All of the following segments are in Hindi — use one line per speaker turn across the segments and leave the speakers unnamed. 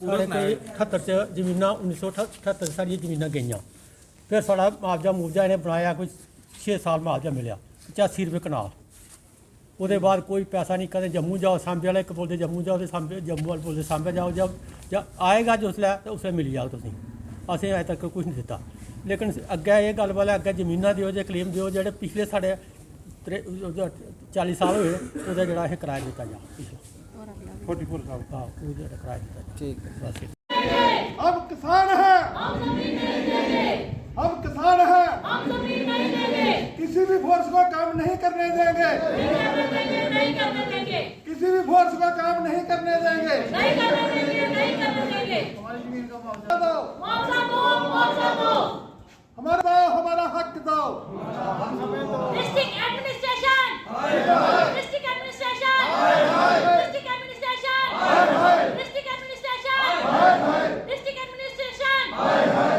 अठहत्तर च जमीना 1978 साढ़ियां जमीना गईयां। फिर साढ़ा मुआवजा इन्हें बनाया, कोई 6 साल मुआवजा मिले 85 रुपये कनाल। उसके बाद कोई पैसा नहीं, कदे जम्मू जाओ सांबे वाले एक बोलते जम्मू जाओ, तो सांबे जम्मू वाले बोलते सांबे जाओ। जब आएगा जिसलै तो उसले मिली जाओ तुसीं। असें अजें तक कुछ नहीं दिता। लेकिन अग्गें ये गल वाले अग्गें जमीनां दिओ जे क्लेम दिओ, जेह्ड़े पिछले साढ़े 40 साल हुए ओह्दा जेह्ड़ा असें कराया दित्ता जा पिछला 44 साल। हाँ, वो जेह्ड़ा कराया दित्ता जा। ठीक है, बस।
अब किसान है, अब किसान है, किसी भी फोर्स को काम नहीं करने देंगे, किसी भी फोर्स को काम नहीं करने देंगे। हमारी जमीन का मुआवजा दो, हमारा हक दो।
District administration, district administration, district administration, district administration, district administration.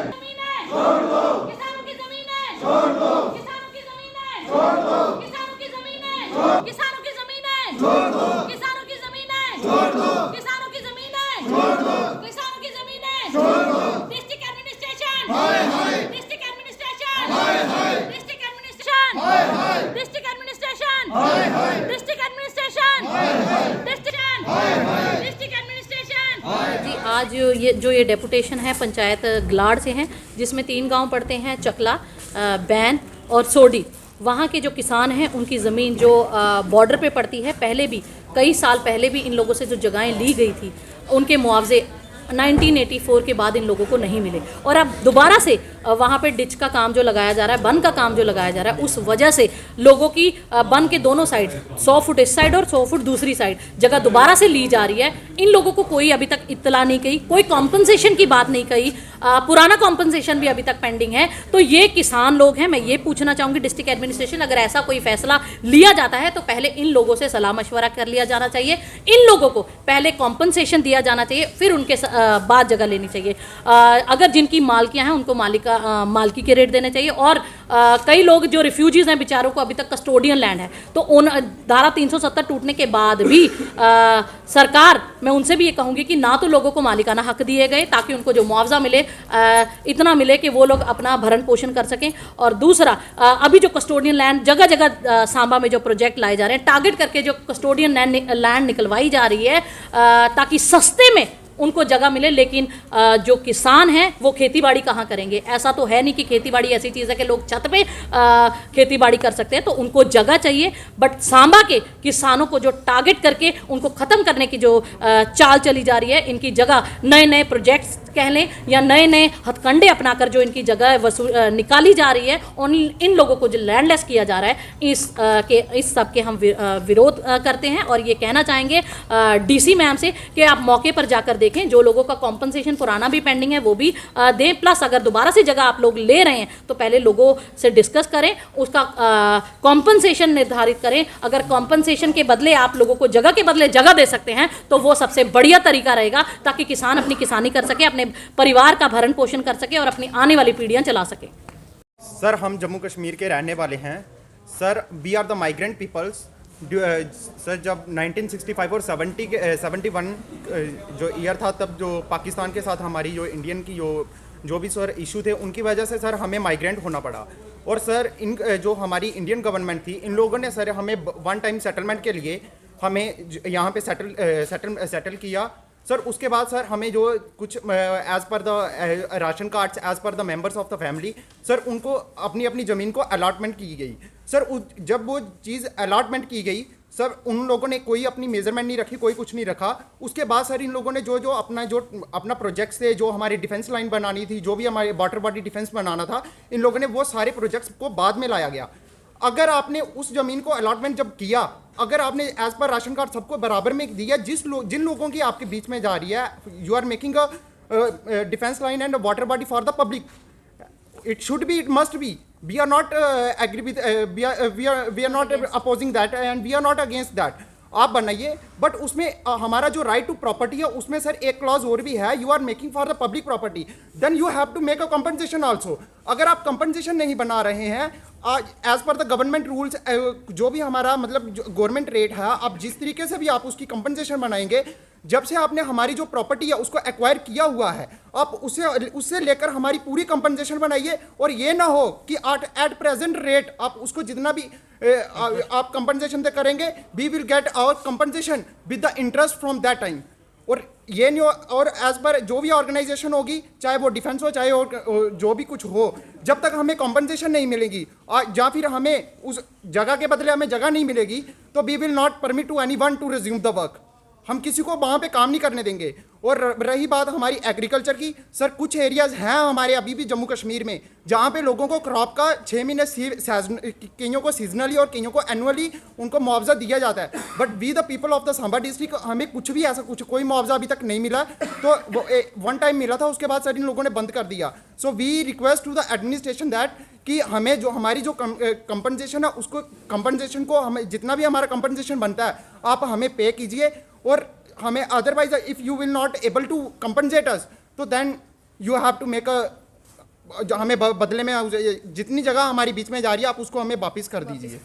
जमीनें छोड़ दो, किसानों की जमीनें छोड़ दो, किसानों की जमीनें छोड़ दो, किसानों की जमीनें, किसानों की जमीनें छोड़ दो, किसानों की जमीनें छोड़ दो, किसानों की जमीनें छोड़ दो, किसानों की जमीनें छोड़ दो। District administration, district administration, district administration, district administration, district administration, district administration. जी, आज ये डेपुटेशन है पंचायत गलाड़ से हैं, जिसमें 3 गांव पड़ते हैं, चकला, बैन और सोडी। वहाँ के जो किसान हैं उनकी ज़मीन जो बॉर्डर पे पड़ती है, पहले भी कई साल पहले भी इन लोगों से जो जगहें ली गई थी उनके मुआवजे 1984 के बाद इन लोगों को नहीं मिले। और अब दोबारा से वहाँ पे डिच का काम जो लगाया जा रहा है, बन का काम जो लगाया जा रहा है, उस वजह से लोगों की बन के दोनों साइड 100 फुट इस साइड और 100 फुट दूसरी साइड जगह दोबारा से ली जा रही है। इन लोगों को कोई अभी तक इत्तला नहीं कही, कोई कॉम्पनसेशन की बात नहीं कही, पुराना कॉम्पनसेशन भी अभी तक पेंडिंग है। तो ये किसान लोग हैं। मैं ये पूछना चाहूँगी डिस्ट्रिक्ट एडमिनिस्ट्रेशन, अगर ऐसा कोई फैसला लिया जाता है तो पहले इन लोगों से सलाह मशवरा कर लिया जाना चाहिए, इन लोगों को पहले कॉम्पनसेशन दिया जाना चाहिए, फिर उनके बाद जगह लेनी चाहिए। अगर जिनकी मालकियां हैं उनको मालकी के रेट देने चाहिए। और कई लोग जो रिफ्यूजीज़ हैं बेचारों को अभी तक कस्टोडियन लैंड है, तो उन धारा 370 टूटने के बाद भी सरकार, मैं उनसे भी ये कहूँगी कि ना तो लोगों को मालिकाना हक दिए गए ताकि उनको जो मुआवजा मिले इतना मिले कि वो लोग अपना भरण पोषण कर सकें। और दूसरा, अभी जो कस्टोडियन लैंड जगह जगह सांबा में जो प्रोजेक्ट लाए जा रहे हैं, टारगेट करके जो कस्टोडियन लैंड निकलवाई जा रही है ताकि सस्ते में उनको जगह मिले। लेकिन जो किसान हैं वो खेतीबाड़ी कहाँ करेंगे? ऐसा तो है नहीं कि खेतीबाड़ी ऐसी चीज़ है कि लोग छत पे खेतीबाड़ी कर सकते हैं, तो उनको जगह चाहिए। बट सांबा के किसानों को जो टारगेट करके उनको ख़त्म करने की जो चाल चली जा रही है, इनकी जगह नए नए प्रोजेक्ट्स कह लें या नए नए हथकंडे अपनाकर जो इनकी जगह निकाली जा रही है, उन इन लोगों को जो लैंडलेस किया जा रहा है, इस सब के हम विरोध करते हैं। और ये कहना चाहेंगे डीसी मैम से कि आप मौके पर जाकर देखें, जो लोगों का कॉम्पनसेशन पुराना भी पेंडिंग है वो भी दें, प्लस अगर दोबारा से जगह आप लोग ले रहे हैं तो पहले लोगों से डिस्कस करें, उसका कॉम्पनसेशन निर्धारित करें। अगर कॉम्पनसेशन के बदले आप लोगों को जगह के बदले जगह दे सकते हैं तो वो सबसे बढ़िया तरीका रहेगा, ताकि किसान अपनी किसानी कर सके, अपने परिवार का भरण पोषण कर सके और अपनी आने वाली पीढ़ियां चला सके।
सर, हम जम्मू कश्मीर के रहने वाले हैं। Sir, we are the migrant peoples. Sir, जब 1965 और 71 जो ईयर था, तब जो पाकिस्तान के साथ हमारी जो इंडियन की जो भी सर इशू थे, उनकी वजह से सर हमें माइग्रेंट होना पड़ा। और सर जो हमारी इंडियन गवर्नमेंट थी, इन लोगों ने सर हमें 1 टाइम सेटलमेंट के लिए हमें यहाँ पे सेटल किया। सर, उसके बाद सर हमें जो कुछ as per the ration cards, as per the members of the family, sir उनको अपनी अपनी ज़मीन को अलॉटमेंट की गई। सर जब वो चीज़ अलॉटमेंट की गई, सर उन लोगों ने कोई अपनी मेजरमेंट नहीं रखी, कोई कुछ नहीं रखा। उसके बाद सर इन लोगों ने जो अपना प्रोजेक्ट्स थे, जो हमारी डिफेंस लाइन बनानी थी, जो भी हमारे वाटर बॉडी डिफेंस बनाना था, इन लोगों ने वो सारे प्रोजेक्ट्स को बाद में लाया गया। अगर आपने उस ज़मीन को अलॉटमेंट जब किया, अगर आपने एज पर राशन कार्ड सबको बराबर में दिया, जिन लोगों की आपके बीच में जा रही है, you are making a defence line and water body for the public, it should be, it must be. We are not agree with we are not opposing that and we are not against that. आप बनाइए, बट उसमें हमारा जो राइट टू प्रॉपर्टी है उसमें सर एक क्लॉज और भी है, you are making for the public property, then you have to make a compensation also. अगर आप कंपनसेशन नहीं बना रहे हैं as per the government rules, जो भी हमारा मतलब गवर्नमेंट रेट है, आप जिस तरीके से भी आप उसकी कंपनसेशन बनाएंगे, जब से आपने हमारी जो प्रॉपर्टी है उसको एक्वायर किया हुआ है, आप उससे लेकर हमारी पूरी कंपनसेशन बनाइए। और ये ना हो कि एट प्रेजेंट रेट आप उसको जितना भी आप कंपनसेशन करेंगे, we will get our compensation with the interest from that time. और ये नहीं हो, और एज पर जो भी ऑर्गेनाइजेशन होगी, चाहे वो डिफेंस हो चाहे और जो भी कुछ हो, जब तक हमें कॉम्पनसेशन नहीं मिलेगी या फिर हमें उस जगह के बदले हमें जगह नहीं मिलेगी, तो we will not permit to anyone to resume the work. हम किसी को वहाँ पे काम नहीं करने देंगे। और रही बात हमारी एग्रीकल्चर की, सर कुछ एरियाज हैं हमारे अभी भी जम्मू कश्मीर में जहाँ पे लोगों को क्रॉप का 6 महीने कईयों को सीजनली और कईयों को एनुअली उनको मुआवजा दिया जाता है। But we the people of the Samba district हमें कुछ भी ऐसा कोई मुआवजा अभी तक नहीं मिला। तो वो वन टाइम मिला था, उसके बाद सर इन लोगों ने बंद कर दिया। So we request to the administration that कि हमें जो हमारी जो कंपनसेशन है उसको कंपनसेशन को हमें जितना भी हमारा कंपनसेशन बनता है आप हमें पे कीजिए। और हमें otherwise if you will not able to compensate us, तो then you have to make हमें बदले में जितनी जगह हमारी बीच में जा रही है आप उसको हमें वापस कर दीजिए।